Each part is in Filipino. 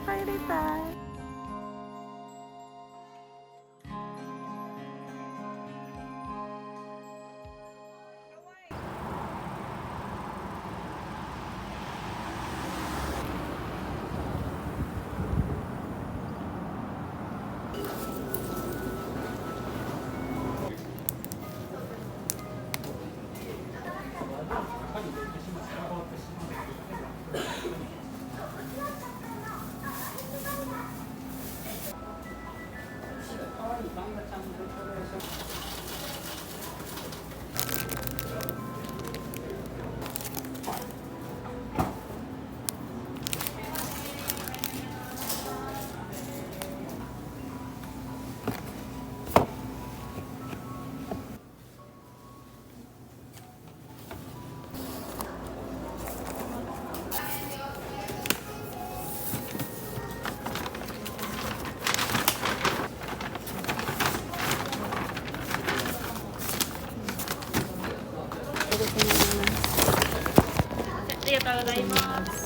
帰りたい。ありがとうございます。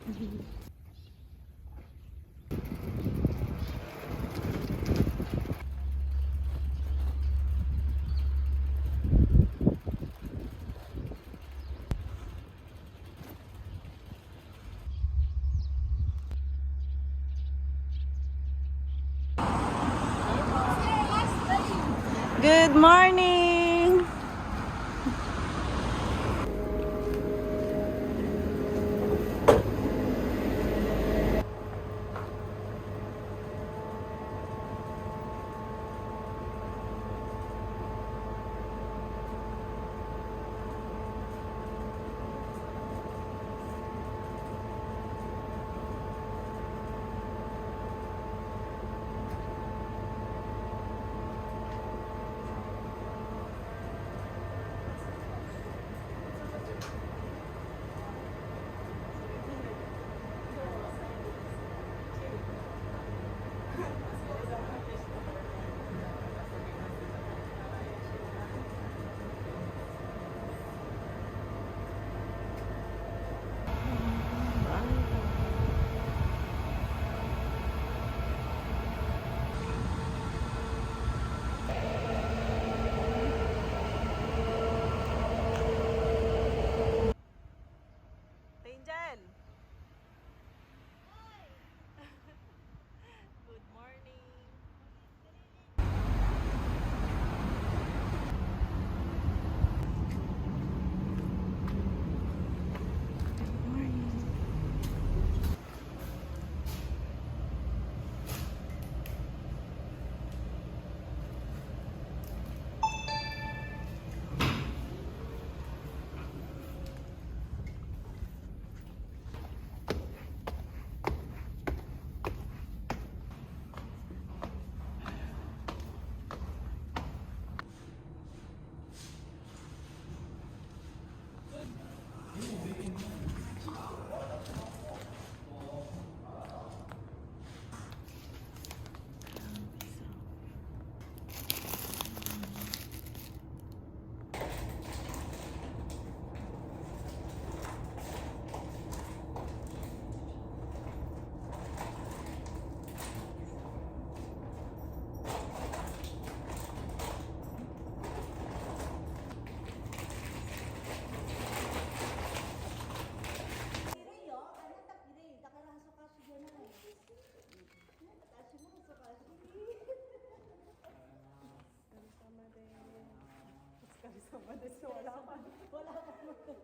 Good morning! Angel! Good morning!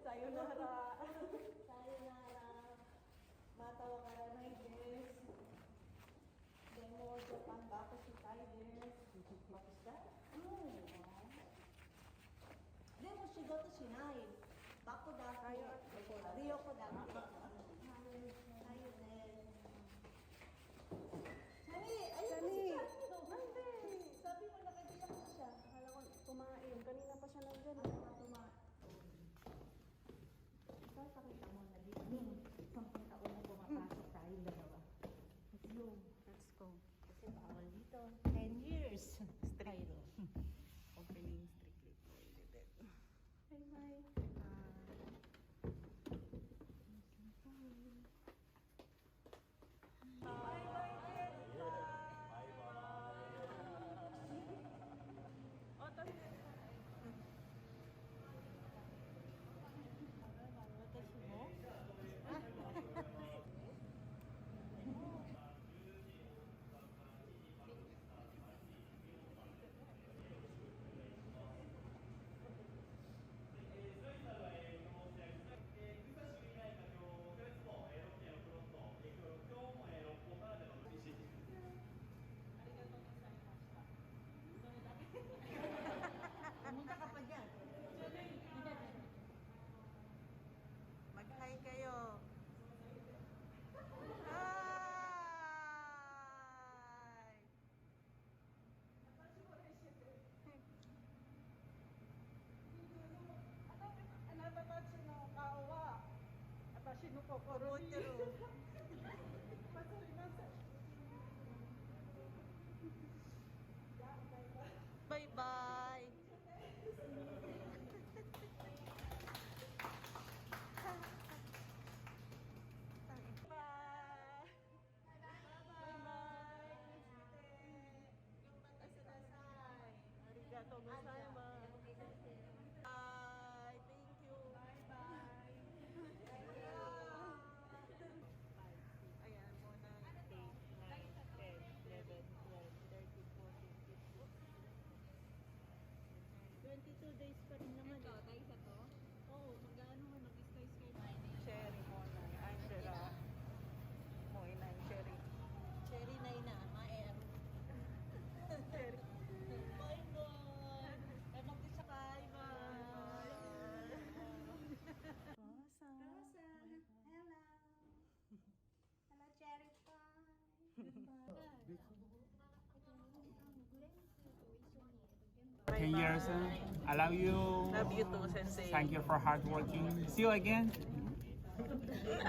Sayonara. Sayonara. Matawa ka na na des. Demo Japan bako si tayo des. What is that? Oh. Demo shigo to shinai. Bako da Rio ko da. Tayo des. Sani, ayun si Sani. Sabi mo nakadiyak na siya. Akala ko kumain. Kanina pa siya nandyan. Kumain. Pakita 10 years. I love you. Love you too, Sensei. Thank you for hard working. See you again. Bye-bye.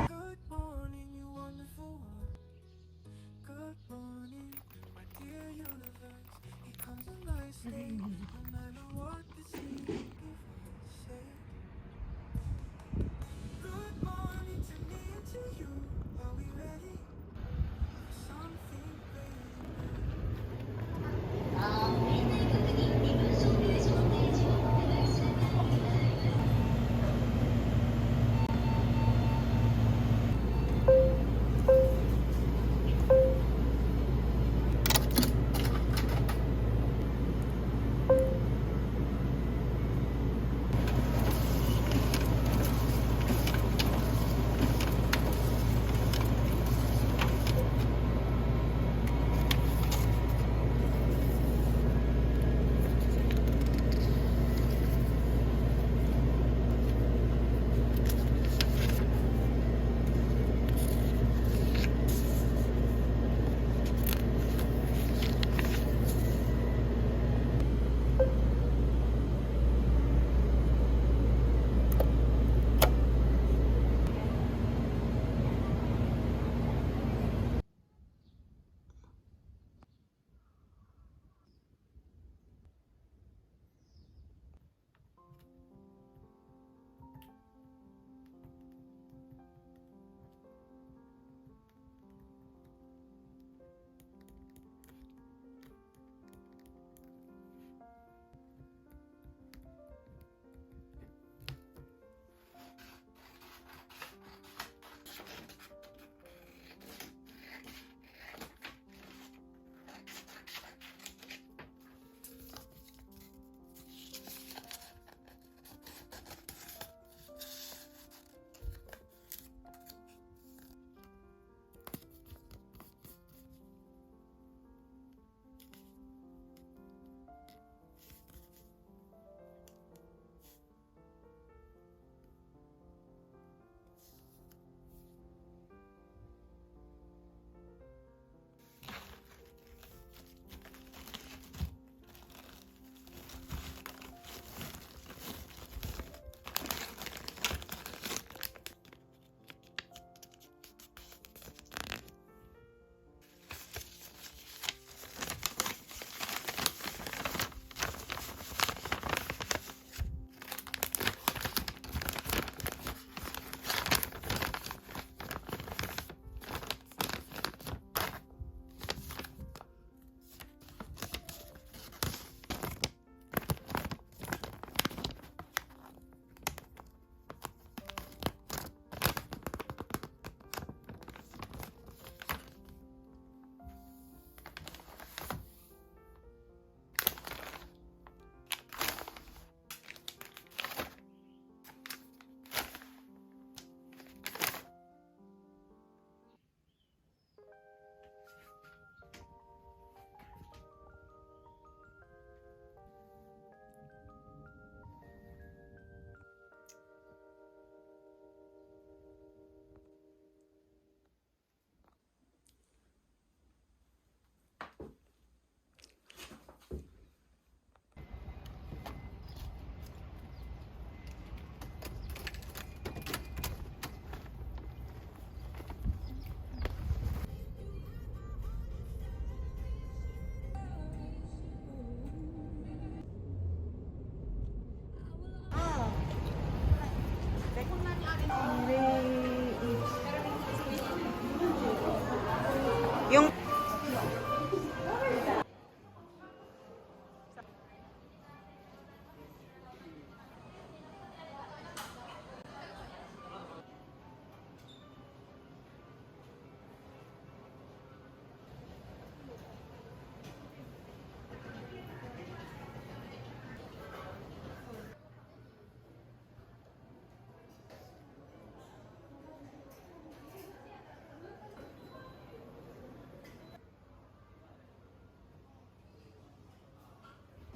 Good morning, you wonderful one. Good morning, my dear universe. It comes a nice day, no matter what the season say. Good morning to me and to you. Are we ready for something great?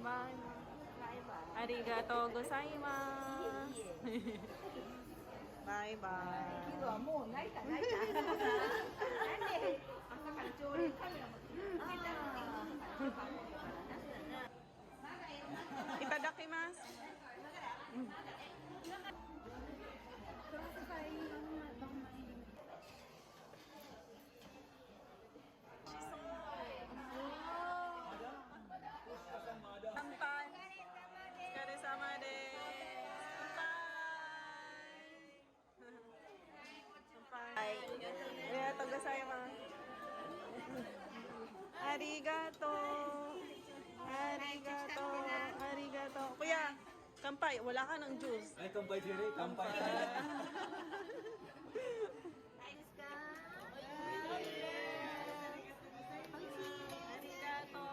Bye. Bye-bye. Arigatou gozaimasu. Bye bye. 昨日はもう泣いた泣いた。なんで朝から朝礼カメラ持ってきた。 Itadakimasu. Kanpai. Otsukare-sama desu. Kanpai. Arigatou gozaimasu. Arigato. Kuya, kampay, wala ka ng juice. Ay, kampay siri, kampay. Arigato.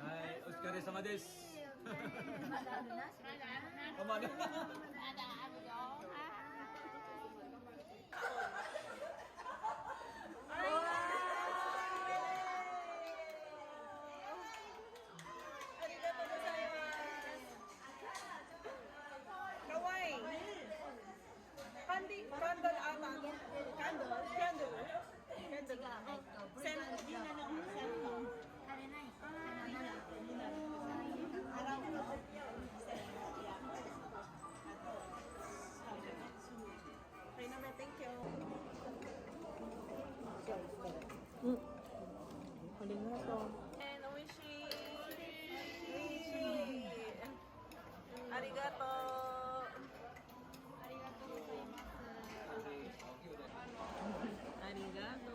Ay, otsukare sama desu. Kamada. Arigato gozaimasu. Kawai. Candle ata. Candle. Okay naman, thank you. And oishi. Arigato. Arigato.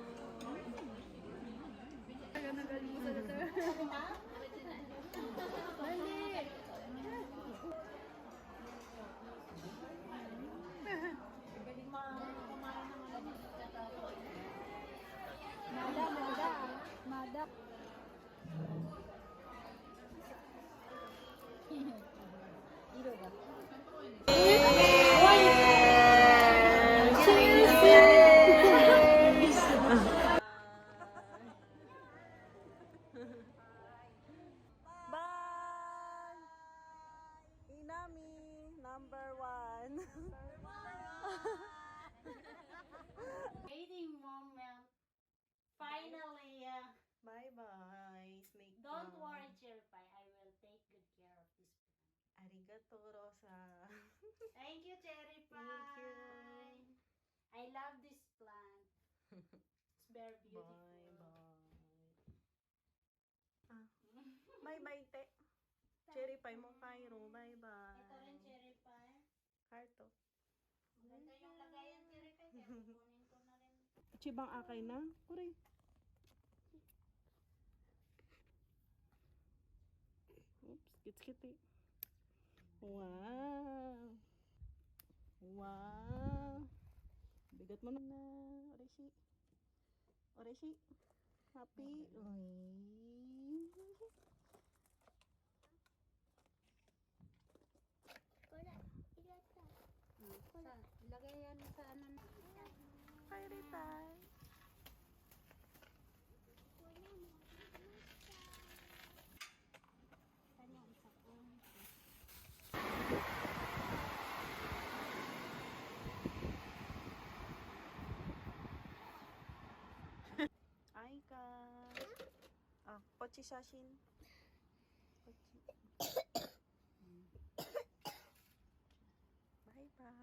Madak. Iro ga. Bye. Inami, number 1. Waiting moment. Finally, Bye-bye, Snake don't Mom. worry, Cherry Pie. I will take good care of this plant. Arigato, Rosa. Thank you, Cherry Pie. Thank you. I love this plant. It's very beautiful. Bye-bye, te. Cherry pie mo, Cairo. Bye-bye. Ito rin, Cherry Pie. Harto. Maganda yung lagayan, Cherry Pie. Kaya kukunin ko na rin. Chibang akay na. Kuri. Oops, kits-kiti. Wow. Wow. Bigat mo na. Oreshi. Oreshi. Happy. Uy. Ilagay yan sa ano na. Fairy time. Aika. Ah, pochi shashin. Pochi. Bye-bye.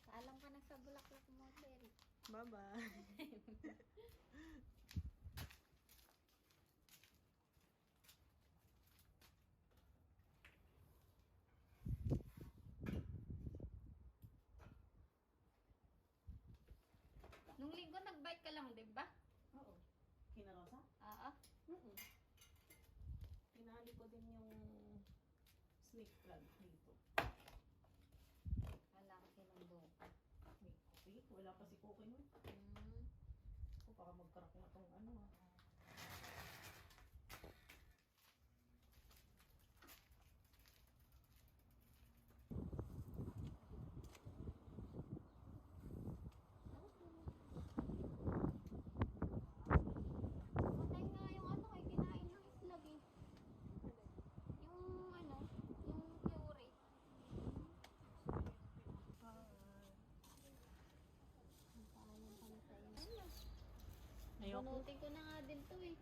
Paalam ka na sa bulaklak mo, Cherry. Bye-bye. Nung linggo, nag-bike ka lang, di ba? Oo. Kinarosa? Oo. Mm-mm. Pinali ko din yung snake plant dito. Wala ko silang doon. May cookie? Wala pa si cookie mo. Hmm. O baka magkarak na tong ano ah. Patay nga yung ano, ay kinain ng islag eh. Yung ano, yung pure. Ang sayang pantay. Ayoko. Bunutin ko na nga din to eh.